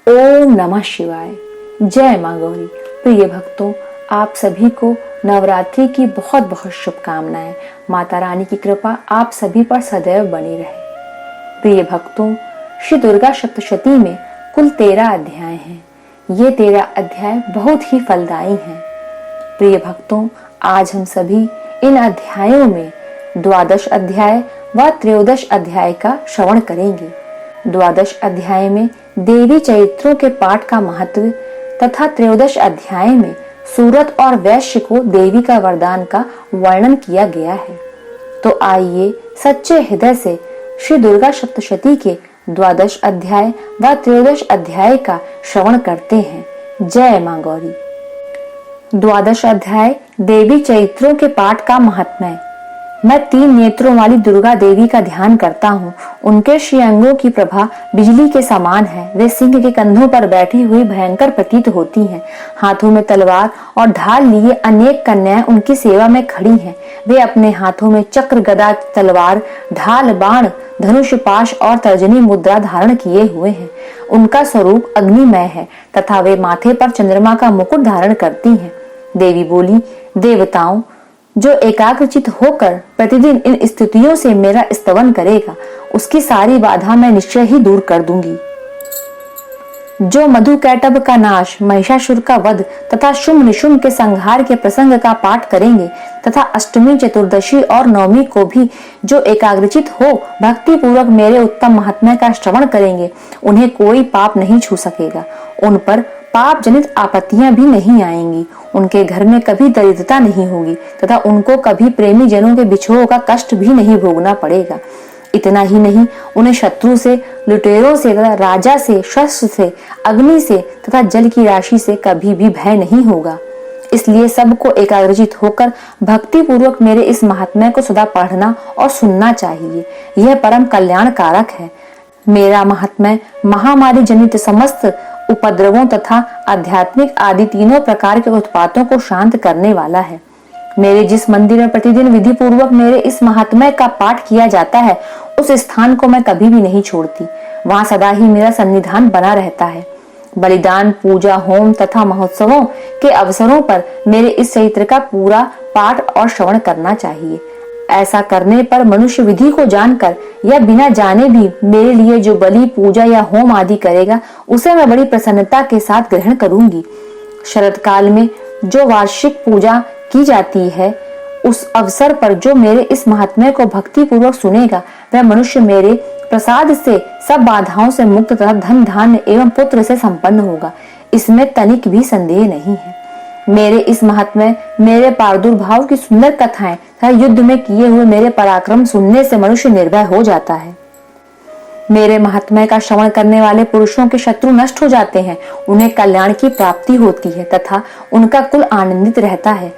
ओम नमः शिवाय। जय मां गौरी। प्रिय भक्तों, आप सभी को नवरात्रि की बहुत बहुत शुभकामनाएं। माता रानी की कृपा आप सभी पर सदैव बनी रहे। प्रिय भक्तों, श्री दुर्गा सप्तशती में कुल 13 अध्याय हैं। ये 13 अध्याय बहुत ही फलदायी हैं। प्रिय भक्तों, आज हम सभी इन अध्यायों में द्वादश अध्याय व त्रयोदश अध्याय का श्रवण करेंगे। द्वादश अध्याय में देवी चरित्रों के पाठ का महत्व तथा त्रयोदश अध्याय में सूरत और वैश्य को देवी का वरदान का वर्णन किया गया है। तो आइए सच्चे हृदय से श्री दुर्गा सप्तशती के द्वादश अध्याय व त्रयोदश अध्याय का श्रवण करते हैं। जय मां गौरी। द्वादश अध्याय देवी चरित्रों के पाठ का महात्म्य। मैं 3 नेत्रों वाली दुर्गा देवी का ध्यान करता हूँ। उनके श्रीअंगों की प्रभा बिजली के समान है। वे सिंह के कंधों पर बैठी हुई भयंकर प्रतीत होती हैं। हाथों में तलवार और ढाल लिए अनेक कन्याएं उनकी सेवा में खड़ी हैं। वे अपने हाथों में चक्र, गदा, तलवार, ढाल, बाण, धनुष, पाश और तर्जनी मुद्रा धारण किए हुए हैं। उनका स्वरूप अग्निमय है तथा वे माथे पर चंद्रमा का मुकुट धारण करती हैं। देवी बोली, देवताओं, जो एकाग्रचित होकर प्रतिदिन इन स्तुतियों से मेरा स्तवन करेगा, उसकी सारी बाधा मैं निश्चय ही दूर कर दूंगी। जो मधुकैटभ का नाश, महिषासुर का वध तथा शुंभ निशुंभ के संहार के प्रसंग का पाठ करेंगे तथा अष्टमी, चतुर्दशी और नवमी को भी जो एकाग्रचित हो भक्ति पूर्वक मेरे उत्तम महात्म्य का श्रवण करेंगे, उन्हें कोई पाप नहीं छू सकेगा। उन पर पाप जनित आपत्तियां भी नहीं आएंगी। उनके घर में कभी दरिद्रता नहीं होगी तथा उनको कभी प्रेमी जनों के बिछोह का कष्ट भी नहीं भोगना पड़ेगा। इतना ही नहीं, उन्हें शत्रु से, लुटेरों से तथा राजा से, शस्त्र से, अग्नि से तथा जल की राशि से कभी भी भय नहीं होगा। इसलिए सबको एकाग्रचित होकर भक्ति पूर्वक मेरे इस महात्म्य को सदा पढ़ना और सुनना चाहिए। यह परम कल्याण कारक है। मेरा महात्म्य महामारी जनित समस्त उपद्रवों तथा आध्यात्मिक आदि तीनों प्रकार के उत्पातों को शांत करने वाला है। मेरे जिस मंदिर में प्रतिदिन विधि पूर्वक मेरे इस महात्म्य का पाठ किया जाता है, उस स्थान को मैं कभी भी नहीं छोड़ती। वहां सदा ही मेरा सन्निधान बना रहता है। बलिदान, पूजा, होम तथा महोत्सवों के अवसरों पर मेरे इस चरित्र का पूरा पाठ और श्रवण करना चाहिए। ऐसा करने पर मनुष्य विधि को जानकर या बिना जाने भी मेरे लिए जो बलि, पूजा या होम आदि करेगा, उसे मैं बड़ी प्रसन्नता के साथ ग्रहण करूंगी। शरद काल में जो वार्षिक पूजा की जाती है, उस अवसर पर जो मेरे इस महात्म्य को भक्ति पूर्वक सुनेगा, वह मनुष्य मेरे प्रसाद से सब बाधाओं से मुक्त तथा धन, धान्य एवं पुत्र से संपन्न होगा। इसमें तनिक भी संदेह नहीं है। मेरे इस महात्म्य, मेरे प्रादुर्भाव की सुंदर कथाएं तथा युद्ध में किए हुए मेरे पराक्रम सुनने से मनुष्य निर्भय हो जाता है। मेरे महात्म्य का श्रवण करने वाले पुरुषों के शत्रु नष्ट हो जाते हैं। उन्हें कल्याण की प्राप्ति होती है तथा उनका कुल आनंदित रहता है।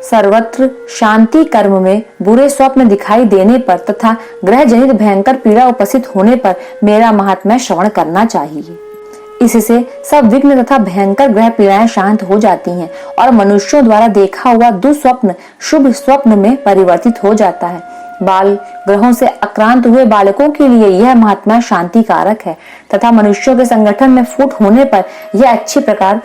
सर्वत्र शांति कर्म में बुरे स्वप्न दिखाई देने पर तथा ग्रह जनित भयंकर पीड़ा उपस्थित होने पर मेरा महात्म्य श्रवण करना चाहिए। इससे सब विघ्न तथा भयंकर ग्रह पीड़ाएं शांत हो जाती हैं और मनुष्यों द्वारा देखा हुआ दुस्वप्न शुभ स्वप्न में परिवर्तित हो जाता है। बाल ग्रहों से आक्रांत हुए बालकों के लिए यह महात्म्य शांति कारक है तथा मनुष्यों के संगठन में फूट होने पर यह अच्छी प्रकार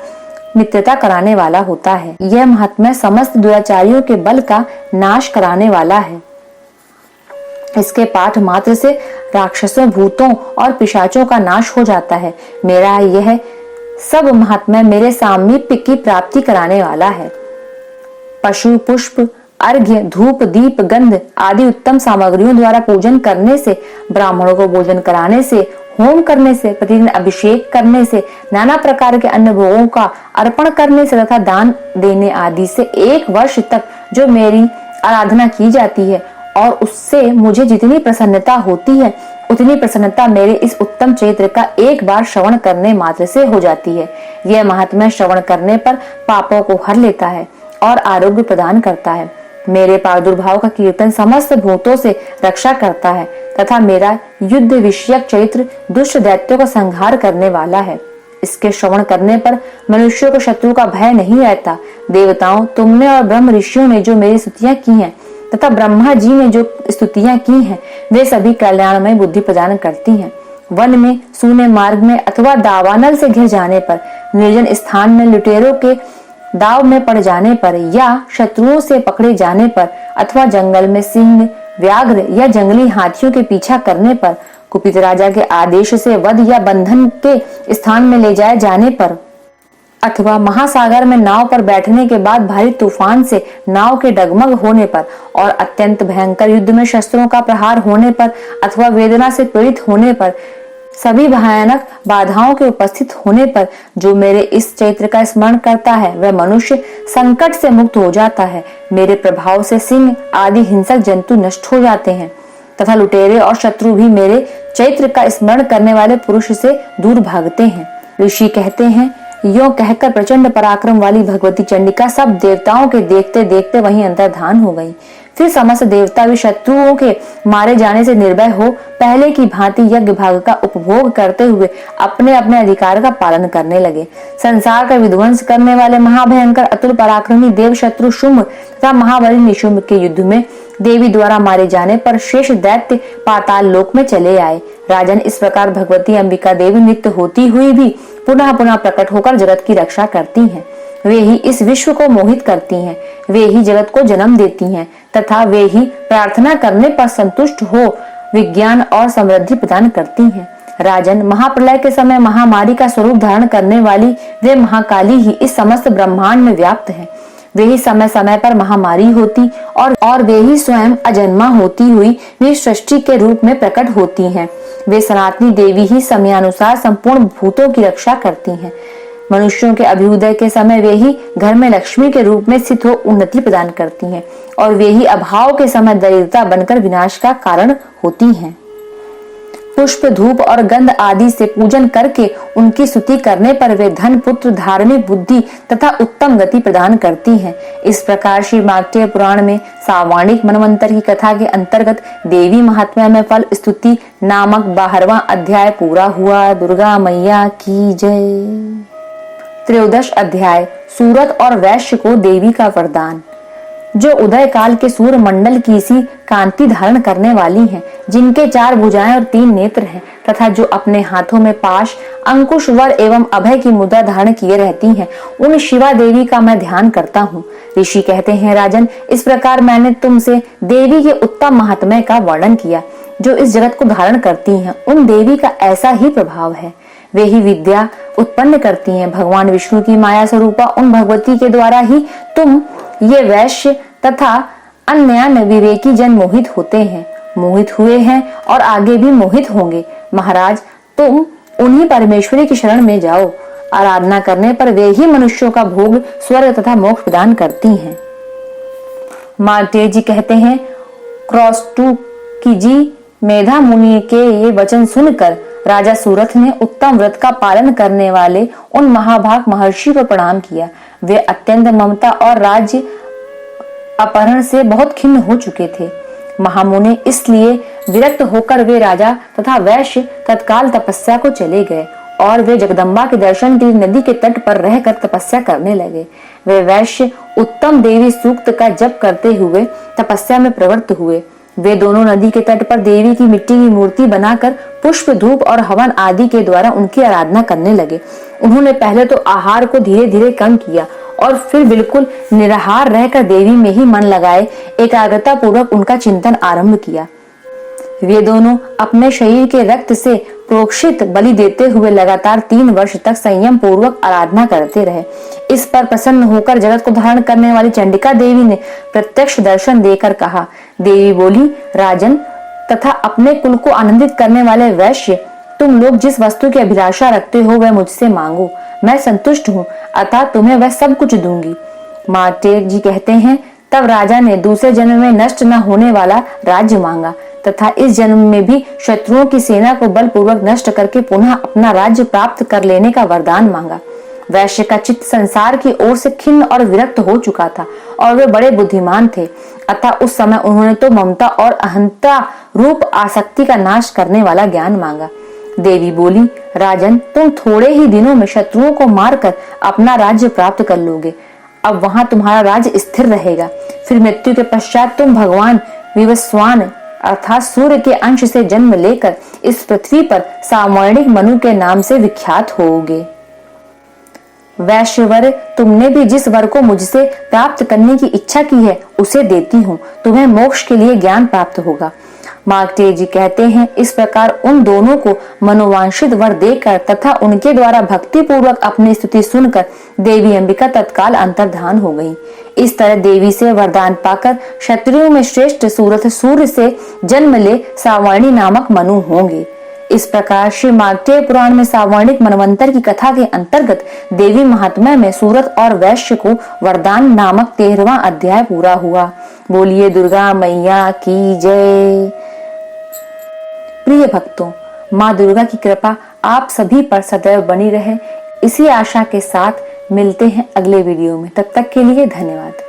मित्रता कराने वाला होता है। यह महात्म्य समस्त दुराचारियों के बल का नाश कराने वाला है। इसके पाठ मात्र से राक्षसों, भूतों और पिशाचों का नाश हो जाता है। मेरा यह सब महात्म्य मेरे सामीप्य की प्राप्ति कराने वाला है। पशु, पुष्प, अर्घ्य, धूप, दीप, गंध आदि उत्तम सामग्रियों द्वारा पूजन करने से, ब्राह्मणों को भोजन कराने से, होम करने से, प्रतिदिन अभिषेक करने से, नाना प्रकार के अन्न भोगों का अर्पण करने से तथा दान देने आदि से 1 वर्ष तक जो मेरी आराधना की जाती है और उससे मुझे जितनी प्रसन्नता होती है, उतनी प्रसन्नता मेरे इस उत्तम चरित्र का एक बार श्रवण करने मात्र से हो जाती है। यह महात्म्य श्रवण करने पर पापों को हर लेता है और आरोग्य प्रदान करता है। मेरे प्रादुर्भाव का कीर्तन समस्त भूतों से रक्षा करता है तथा मेरा युद्ध विषयक चरित्र दुष्ट दैत्यों का संहार करने वाला है। इसके श्रवण करने पर मनुष्यों को शत्रु का भय नहीं रहता। देवताओं, तुमने और ब्रह्म ऋषियों ने जो मेरी स्तुतियां की हैं तथा ब्रह्मा जी ने जो स्तुतियां की हैं, वे सभी कल्याणमय बुद्धि प्रदान करती हैं। वन में, सूने मार्ग में अथवा दावानल से घिर जाने पर, निर्जन स्थान में लुटेरों के दाव में पड़ जाने पर या शत्रुओं से पकड़े जाने पर अथवा जंगल में सिंह, व्याघ्र या जंगली हाथियों के पीछा करने पर, कुपित राजा के आदेश से वध या बंधन के स्थान में ले जाए जाने पर, अथवा महासागर में नाव पर बैठने के बाद भारी तूफान से नाव के डगमग होने पर और अत्यंत भयंकर युद्ध में शस्त्रों का प्रहार होने पर अथवा वेदना से पीड़ित होने पर, सभी भयानक बाधाओं के उपस्थित होने पर जो मेरे इस चैत्र का स्मरण करता है वह मनुष्य संकट से मुक्त हो जाता है। मेरे प्रभाव से सिंह आदि हिंसक जंतु नष्ट हो जाते हैं तथा लुटेरे और शत्रु भी मेरे चैत्र का स्मरण करने वाले पुरुष से दूर भागते हैं। ऋषि कहते हैं, यो कहकर प्रचंड पराक्रम वाली भगवती चंडिका सब देवताओं के देखते देखते वहीं अंतर्धान हो गई। फिर समस्त देवता भी शत्रुओं के मारे जाने से निर्भय हो पहले की भांति यज्ञ भाग का उपभोग करते हुए अपने अपने अधिकार का पालन करने लगे। संसार का विध्वंस करने वाले महाभयंकर अतुल पराक्रमी देव शत्रु शुंभ तथा महाबली निशुंभ के युद्ध में देवी द्वारा मारे जाने पर शेष दैत्य पाताल लोक में चले आए। राजन, इस प्रकार भगवती अंबिका देवी नित्य होती हुई भी पुनः पुनः प्रकट होकर जगत की रक्षा करती हैं। वे ही इस विश्व को मोहित करती हैं, वे ही जगत को जन्म देती हैं तथा वे ही प्रार्थना करने पर संतुष्ट हो विज्ञान और समृद्धि प्रदान करती हैं। राजन, महाप्रलय के समय महामारी का स्वरूप धारण करने वाली वे महाकाली ही इस समस्त ब्रह्मांड में व्याप्त हैं। वे ही समय समय पर महामारी होती और वे ही स्वयं अजन्मा होती हुई वे सृष्टि के रूप में प्रकट होती हैं। वे सनातनी देवी ही समयानुसार संपूर्ण भूतों की रक्षा करती हैं। मनुष्यों के अभ्युदय के समय वे ही घर में लक्ष्मी के रूप में स्थित हो उन्नति प्रदान करती हैं और वे ही अभाव के समय दरिद्रता बनकर विनाश का कारण होती हैं। पुष्प, धूप और गंध आदि से पूजन करके उनकी स्तुति करने पर वे धन, पुत्र, धार्मिक बुद्धि तथा उत्तम गति प्रदान करती हैं। इस प्रकार श्री मार्कण्डेय पुराण में सावाणिक मनवंतर की कथा के अंतर्गत देवी महात्म्य में फल स्तुति नामक 12वां अध्याय पूरा हुआ। दुर्गा मैया की जय। 13 अध्याय सूरत और वैश्य को देवी का वरदान। जो उदय काल के सूर्य मंडल की सी कांति धारण करने वाली हैं, जिनके 4 भुजाएं और 3 नेत्र हैं तथा जो अपने हाथों में पाश, अंकुश, वर एवं अभय की मुद्रा धारण किए रहती हैं, उन शिवा देवी का मैं ध्यान करता हूँ। ऋषि कहते हैं, राजन, इस प्रकार मैंने तुमसे देवी के उत्तम महात्म्य का वर्णन किया। जो इस जगत को धारण करती हैं, उन देवी का ऐसा ही प्रभाव है। वे ही विद्या उत्पन्न करती हैं। भगवान विष्णु की माया स्वरूपा उन भगवती के द्वारा ही तुम ये वैश्य तथा अन्य विवेकी जन मोहित होते हैं, मोहित हुए हैं और आगे भी मोहित होंगे। महाराज, तुम उन्हीं परमेश्वरी की शरण में जाओ। आराधना करने पर वे ही मनुष्यों का भोग, स्वर्ग तथा मोक्ष प्रदान करती हैं। मार्कण्डेय जी कहते हैं, क्रौष्टुकी जी मेधा मुनि के ये वचन सुनकर राजा सूरथ ने उत्तम व्रत का पालन करने वाले उन महाभाग महर्षि को प्रणाम किया। वे अत्यंत ममता और राज्य अपहरण से बहुत खिन्न हो चुके थे। महामुनि इसलिए विरक्त होकर वे राजा तथा वैश्य तत्काल तपस्या को चले गए और वे जगदम्बा के दर्शन के लिए नदी के तट पर रहकर तपस्या करने लगे। वे वैश्य उत्तम देवी सूक्त का जप करते हुए तपस्या में प्रवृत्त हुए। वे दोनों नदी के तट पर देवी की मिट्टी की मूर्ति बनाकर पुष्प, धूप और हवन आदि के द्वारा उनकी आराधना करने लगे। उन्होंने पहले तो आहार को धीरे धीरे कम किया और फिर बिल्कुल निराहार रहकर देवी में ही मन लगाए एकाग्रता पूर्वक उनका चिंतन आरंभ किया। वे दोनों अपने शरीर के रक्त से प्रोक्षित बलि देते हुए लगातार 3 वर्ष तक संयम पूर्वक आराधना करते रहे। इस पर प्रसन्न होकर जगत को धारण करने वाली चंडिका देवी ने प्रत्यक्ष दर्शन देकर कहा। देवी बोली, राजन तथा अपने कुल को आनंदित करने वाले वैश्य, तुम लोग जिस वस्तु की अभिलाषा रखते हो वह मुझसे मांगो, मैं संतुष्ट हूँ, अतः तुम्हें वह सब कुछ दूंगी। मार्कण्डेय जी कहते हैं, तब राजा ने दूसरे जन्म में नष्ट न होने वाला राज्य मांगा तथा इस जन्म में भी शत्रुओं की सेना को बलपूर्वक नष्ट करके पुनः अपना राज्य प्राप्त कर लेने का वरदान मांगा। वैश्य का चित्त संसार की ओर से खिन्न और विरक्त हो चुका था और वे बड़े बुद्धिमान थे, अतः उस समय उन्होंने तो ममता और अहंता रूप आसक्ति का नाश करने वाला ज्ञान मांगा। देवी बोली, राजन, तुम थोड़े ही दिनों में शत्रुओं को मारकर अपना राज्य प्राप्त कर लोगे। अब वहां तुम्हारा राज्य स्थिर रहेगा। फिर मृत्यु के पश्चात तुम भगवान विवस्वान अर्थात सूर्य के अंश से जन्म लेकर इस पृथ्वी पर सावर्णिक मनु के नाम से विख्यात होोगे। वैश्यवर, तुमने भी जिस वर को मुझसे प्राप्त करने की इच्छा की है उसे देती हूँ, तुम्हें मोक्ष के लिए ज्ञान प्राप्त होगा। मार्कंडेय जी कहते हैं, इस प्रकार उन दोनों को मनोवांछित वर देकर तथा उनके द्वारा भक्ति पूर्वक अपनी स्तुति सुनकर देवी अंबिका तत्काल अंतर्धान हो गई। इस तरह देवी से वरदान पाकर क्षत्रियों में श्रेष्ठ सूरत सूर्य से जन्म ले सावर्णी नामक मनु होंगे। इस प्रकार श्री मार्कंडेय पुराण में सावर्णिक मनवंतर की कथा के अंतर्गत देवी महात्म्य में सूरत और वैश्य को वरदान नामक 13वां अध्याय पूरा हुआ। बोलिए दुर्गा मैया की जय। प्रिय भक्तों, माँ दुर्गा की कृपा आप सभी पर सदैव बनी रहे, इसी आशा के साथ मिलते हैं अगले वीडियो में। तब तक के लिए धन्यवाद।